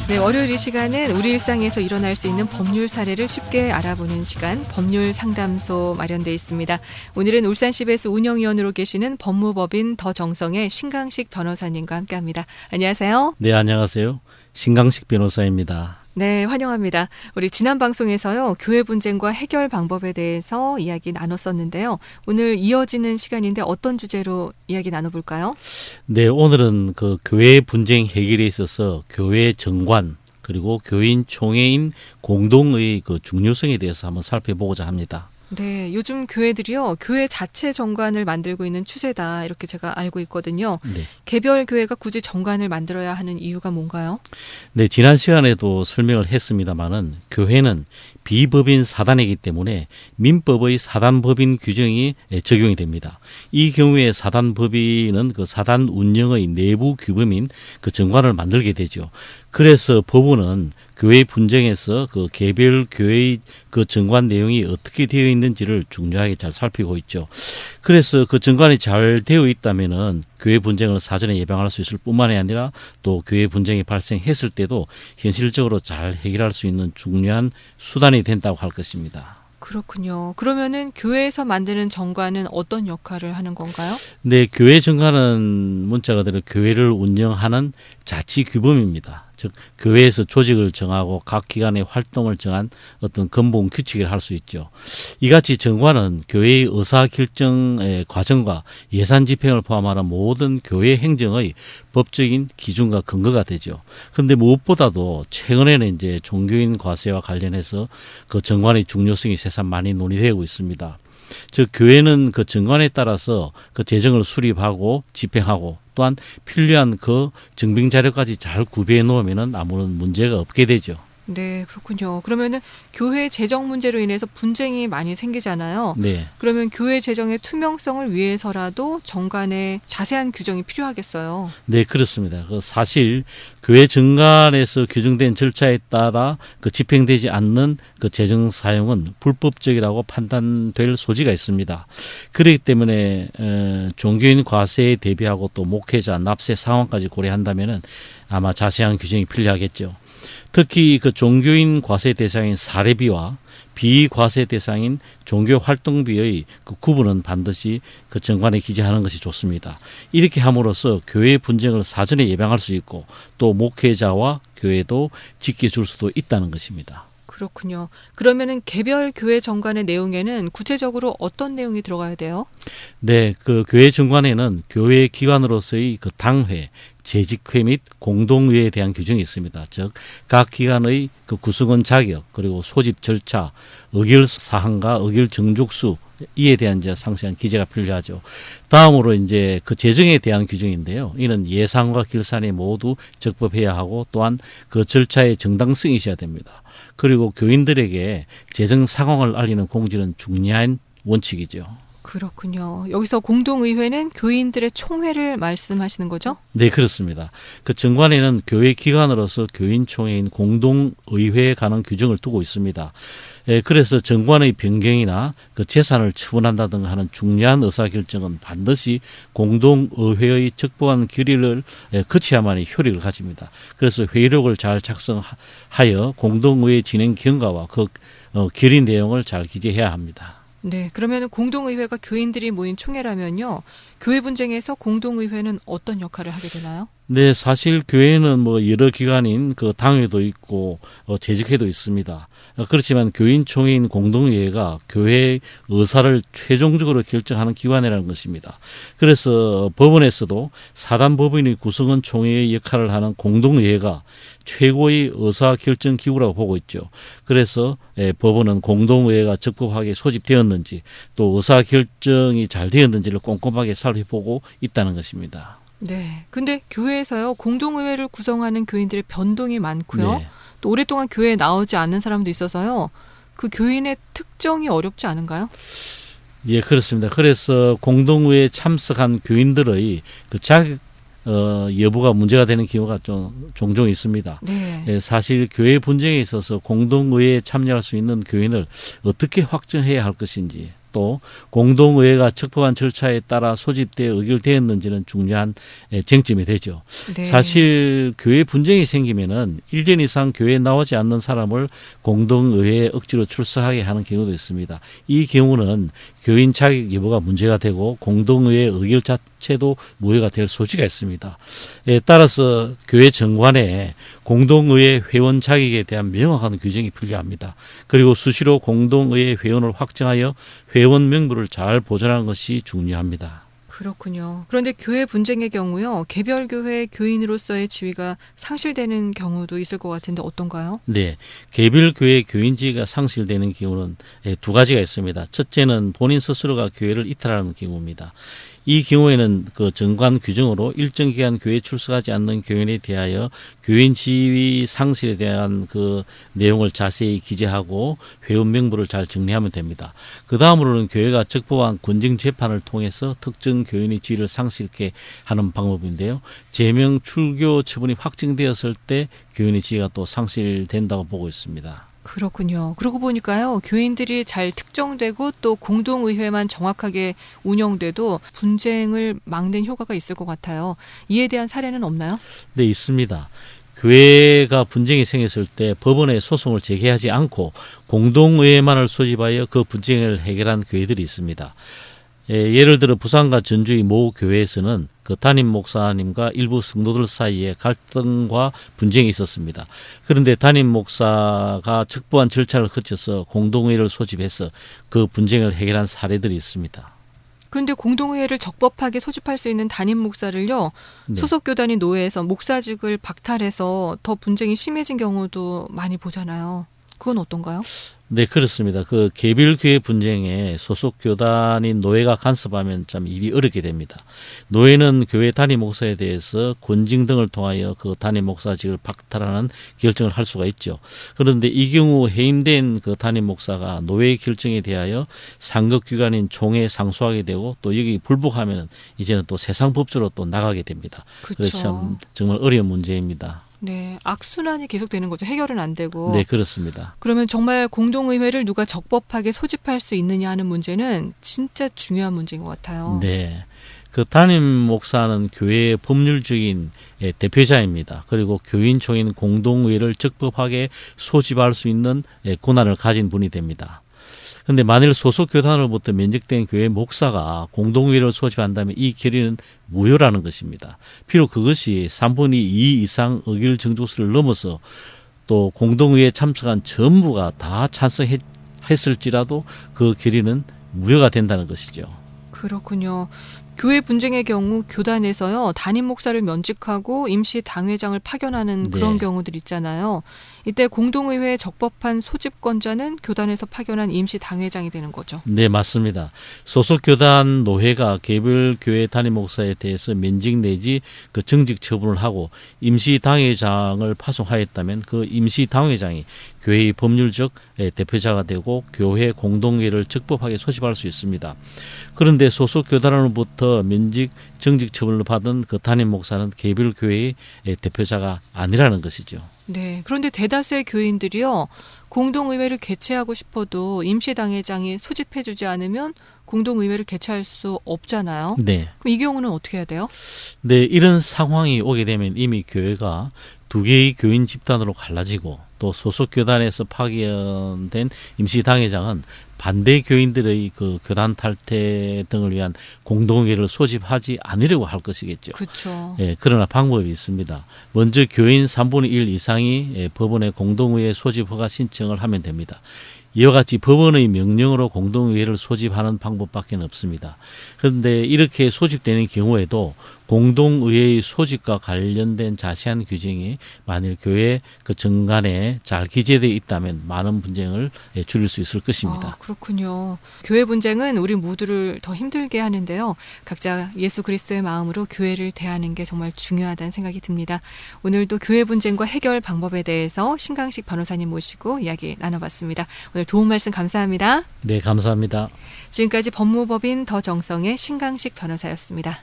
네, 월요일 이 시간은 우리 일상에서 일어날 수 있는 법률 사례를 쉽게 알아보는 시간, 법률 상담소 마련되어 있습니다. 오늘은 울산시베이스 운영위원으로 계시는 법무법인 더정성의 신강식 변호사님과 함께합니다. 안녕하세요. 네, 안녕하세요. 신강식 변호사입니다. 네, 환영합니다. 우리 지난 방송에서요, 교회 분쟁과 해결 방법에 대해서 이야기 나눴었는데요. 오늘 이어지는 시간인데 어떤 주제로 이야기 나눠볼까요? 네, 오늘은 그 교회 분쟁 해결에 있어서 교회 정관 그리고 교인 총회인 공동의 그 중요성에 대해서 한번 살펴보고자 합니다. 네, 요즘 교회들이요, 교회 자체 정관을 만들고 있는 추세다, 이렇게 제가 알고 있거든요. 네. 개별 교회가 굳이 정관을 만들어야 하는 이유가 뭔가요? 네, 지난 시간에도 설명을 했습니다마는 교회는 비법인 사단이기 때문에 민법의 사단법인 규정이 적용이 됩니다. 이 경우에 사단법인은 그 사단 운영의 내부 규범인 그 정관을 만들게 되죠. 그래서 법원은 교회 분쟁에서 그 개별 교회의 그 정관 내용이 어떻게 되어 있는지를 중요하게 잘 살피고 있죠. 그래서 그 정관이 잘 되어 있다면은 교회 분쟁을 사전에 예방할 수 있을 뿐만이 아니라 또 교회 분쟁이 발생했을 때도 현실적으로 잘 해결할 수 있는 중요한 수단이 된다고 할 것입니다. 그렇군요. 그러면은 교회에서 만드는 정관은 어떤 역할을 하는 건가요? 네, 교회 정관은 문자 그대로 교회를 운영하는 자치 규범입니다. 즉 교회에서 조직을 정하고 각 기관의 활동을 정한 어떤 근본 규칙을 할 수 있죠. 이같이 정관은 교회의 의사결정의 과정과 예산 집행을 포함하는 모든 교회 행정의 법적인 기준과 근거가 되죠. 그런데 무엇보다도 최근에는 이제 종교인 과세와 관련해서 그 정관의 중요성이 새삼 많이 논의되고 있습니다. 즉 교회는 그 정관에 따라서 그 재정을 수립하고 집행하고 또한 필요한 그 증빙 자료까지 잘 구비해 놓으면은 아무런 문제가 없게 되죠. 네, 그렇군요. 그러면은 교회 재정 문제로 인해서 분쟁이 많이 생기잖아요. 네. 그러면 교회 재정의 투명성을 위해서라도 정관에 자세한 규정이 필요하겠어요. 네, 그렇습니다. 그 사실 교회 정관에서 규정된 절차에 따라 그 집행되지 않는 그 재정 사용은 불법적이라고 판단될 소지가 있습니다. 그렇기 때문에 종교인 과세에 대비하고 또 목회자 납세 상황까지 고려한다면은 아마 자세한 규정이 필요하겠죠. 특히 그 종교인 과세 대상인 사례비와 비과세 대상인 종교 활동비의 그 구분은 반드시 그 정관에 기재하는 것이 좋습니다. 이렇게 함으로써 교회 분쟁을 사전에 예방할 수 있고 또 목회자와 교회도 지켜줄 수도 있다는 것입니다. 그렇군요. 그러면은 개별 교회 정관의 내용에는 구체적으로 어떤 내용이 들어가야 돼요? 네, 그 교회 정관에는 교회 기관으로서의 그 당회, 재직회 및 공동의회에 대한 규정이 있습니다. 즉, 각 기관의 그 구성원 자격, 그리고 소집 절차, 의결 사항과 의결 정족수, 이에 대한 이제 상세한 기재가 필요하죠. 다음으로 이제 그 재정에 대한 규정인데요. 이는 예산과 결산이 모두 적법해야 하고 또한 그 절차의 정당성이 있어야 됩니다. 그리고 교인들에게 재정 상황을 알리는 공지는 중요한 원칙이죠. 그렇군요. 여기서 공동의회는 교인들의 총회를 말씀하시는 거죠? 네, 그렇습니다. 그 정관에는 교회 기관으로서 교인총회인 공동의회에 관한 규정을 두고 있습니다. 그래서 정관의 변경이나 그 재산을 처분한다든가 하는 중요한 의사결정은 반드시 공동의회의 적법한 결의를 거쳐야만이 효력을 가집니다. 그래서 회의록을 잘 작성하여 공동의회 진행 경과와 그 결의 내용을 잘 기재해야 합니다. 네, 그러면 공동의회가 교인들이 모인 총회라면요, 교회 분쟁에서 공동의회는 어떤 역할을 하게 되나요? 네, 사실 교회는 뭐 여러 기관인 그 당회도 있고 재직회도 있습니다. 그렇지만 교인총회인 공동의회가 교회의 의사를 최종적으로 결정하는 기관이라는 것입니다. 그래서 법원에서도 사단법인의 구성원 총회의 역할을 하는 공동의회가 최고의 의사결정기구라고 보고 있죠. 그래서 법원은 공동의회가 적법하게 소집되었는지 또 의사결정이 잘 되었는지를 꼼꼼하게 살펴보고 있다는 것입니다. 네. 근데 교회에서요, 공동의회를 구성하는 교인들의 변동이 많고요. 네. 또 오랫동안 교회에 나오지 않는 사람도 있어서요, 그 교인의 특정이 어렵지 않은가요? 예, 그렇습니다. 그래서 공동의회에 참석한 교인들의 그 자격 여부가 문제가 되는 경우가 좀 종종 있습니다. 네. 예, 사실 교회 분쟁에 있어서 공동의회에 참여할 수 있는 교인을 어떻게 확정해야 할 것인지 또 공동의회가 적법한 절차에 따라 소집되어 의결되었는지는 중요한 쟁점이 되죠. 네. 사실 교회 분쟁이 생기면은 1년 이상 교회에 나오지 않는 사람을 공동의회에 억지로 출석하게 하는 경우도 있습니다. 이 경우는 교인 자격 여부가 문제가 되고 공동의회 의결 자체도 무효가 될 소지가 있습니다. 따라서 교회 정관에 공동의회 회원 자격에 대한 명확한 규정이 필요합니다. 그리고 수시로 공동의회 회원을 확정하여 회원 명부를 잘 보존하는 것이 중요합니다. 그렇군요. 그런데 교회 분쟁의 경우요, 개별 교회 교인으로서의 지위가 상실되는 경우도 있을 것 같은데 어떤가요? 네, 개별 교회 교인 지위가 상실되는 경우는 두 가지가 있습니다. 첫째는 본인 스스로가 교회를 이탈하는 경우입니다. 이 경우에는 그 정관 규정으로 일정 기간 교회에 출석하지 않는 교인에 대하여 교인 지위 상실에 대한 그 내용을 자세히 기재하고 회원 명부를 잘 정리하면 됩니다. 그 다음으로는 교회가 적법한 권증 재판을 통해서 특정 교인의 지위를 상실케 하는 방법인데요. 제명 출교 처분이 확정되었을 때 교인의 지위가 또 상실된다고 보고 있습니다. 그렇군요. 그러고 보니까요, 교인들이 잘 특정되고 또 공동의회만 정확하게 운영돼도 분쟁을 막는 효과가 있을 것 같아요. 이에 대한 사례는 없나요? 네, 있습니다. 교회가 분쟁이 생겼을 때 법원에 소송을 제기하지 않고 공동의회만을 소집하여 그 분쟁을 해결한 교회들이 있습니다. 예를 들어 부산과 전주의 모 교회에서는 그 담임 목사님과 일부 성도들 사이에 갈등과 분쟁이 있었습니다. 그런데 담임 목사가 적법한 절차를 거쳐서 공동회의를 소집해서 그 분쟁을 해결한 사례들이 있습니다. 그런데 공동의회를 적법하게 소집할 수 있는 담임 목사를요, 네. 소속 교단인 노회에서 목사직을 박탈해서 더 분쟁이 심해진 경우도 많이 보잖아요. 그건 어떤가요? 네, 그렇습니다. 그 개별교회 분쟁에 소속 교단인 노회가 간섭하면 참 일이 어렵게 됩니다. 노회는 교회 담임 목사에 대해서 권징 등을 통하여 그 담임 목사직을 박탈하는 결정을 할 수가 있죠. 그런데 이 경우 해임된 그 담임 목사가 노회의 결정에 대하여 상급기관인 총회에 상소하게 되고 또 여기 불복하면 이제는 또 세상법조로 또 나가게 됩니다. 그래서 참 정말 어려운 문제입니다. 네, 악순환이 계속되는 거죠. 해결은 안 되고. 네, 그렇습니다. 그러면 정말 공동의회를 누가 적법하게 소집할 수 있느냐 하는 문제는 진짜 중요한 문제인 것 같아요. 네. 그 담임 목사는 교회의 법률적인 대표자입니다. 그리고 교인총회인 공동의회를 적법하게 소집할 수 있는 권한을 가진 분이 됩니다. 그런데 만일 소속 교단으로부터 면직된 교회 목사가 공동의회를 소집한다면 이 결의는 무효라는 것입니다. 비록 그것이 3분의 2 이상 의결 정족수를 넘어서 또 공동의회에 참석한 전부가 다 찬성했을지라도 그 결의는 무효가 된다는 것이죠. 그렇군요. 교회 분쟁의 경우 교단에서요, 담임 목사를 면직하고 임시 당회장을 파견하는 그런 네. 경우들 있잖아요. 이때 공동의회에 적법한 소집권자는 교단에서 파견한 임시 당회장이 되는 거죠. 네, 맞습니다. 소속 교단 노회가 개별 교회 담임 목사에 대해서 면직 내지 그 정직 처분을 하고 임시 당회장을 파송하였다면 그 임시 당회장이 교회의 법률적 대표자가 되고 교회 공동회를 적법하게 소집할 수 있습니다. 그런데 소속 교단으로부터 면직 정직 처분을 받은 그 담임 목사는 개별 교회의 대표자가 아니라는 것이죠. 네. 그런데 대다수의 교인들이요, 공동의회를 개최하고 싶어도 임시당회장이 소집해주지 않으면 공동의회를 개최할 수 없잖아요. 네. 그럼 이 경우는 어떻게 해야 돼요? 네, 이런 상황이 오게 되면 이미 교회가 두 개의 교인 집단으로 갈라지고 또 소속 교단에서 파견된 임시 당회장은 반대 교인들의 그 교단 탈퇴 등을 위한 공동회를 소집하지 않으려고 할 것이겠죠. 그렇죠. 예, 그러나 방법이 있습니다. 먼저 교인 3분의 1 이상이 법원에 공동의회 소집 허가 신청을 하면 됩니다. 이와 같이 법원의 명령으로 공동의회를 소집하는 방법밖에 없습니다. 그런데 이렇게 소집되는 경우에도 공동의회의 소집과 관련된 자세한 규정이 만일 교회 그 정관에 잘 기재되어 있다면 많은 분쟁을 줄일 수 있을 것입니다. 아, 그렇군요. 교회 분쟁은 우리 모두를 더 힘들게 하는데요. 각자 예수 그리스도의 마음으로 교회를 대하는 게 정말 중요하다는 생각이 듭니다. 오늘도 교회 분쟁과 해결 방법에 대해서 신강식 변호사님 모시고 이야기 나눠봤습니다. 오늘 도움 말씀 감사합니다. 네, 감사합니다. 지금까지 법무법인 더정성의 신강식 변호사였습니다.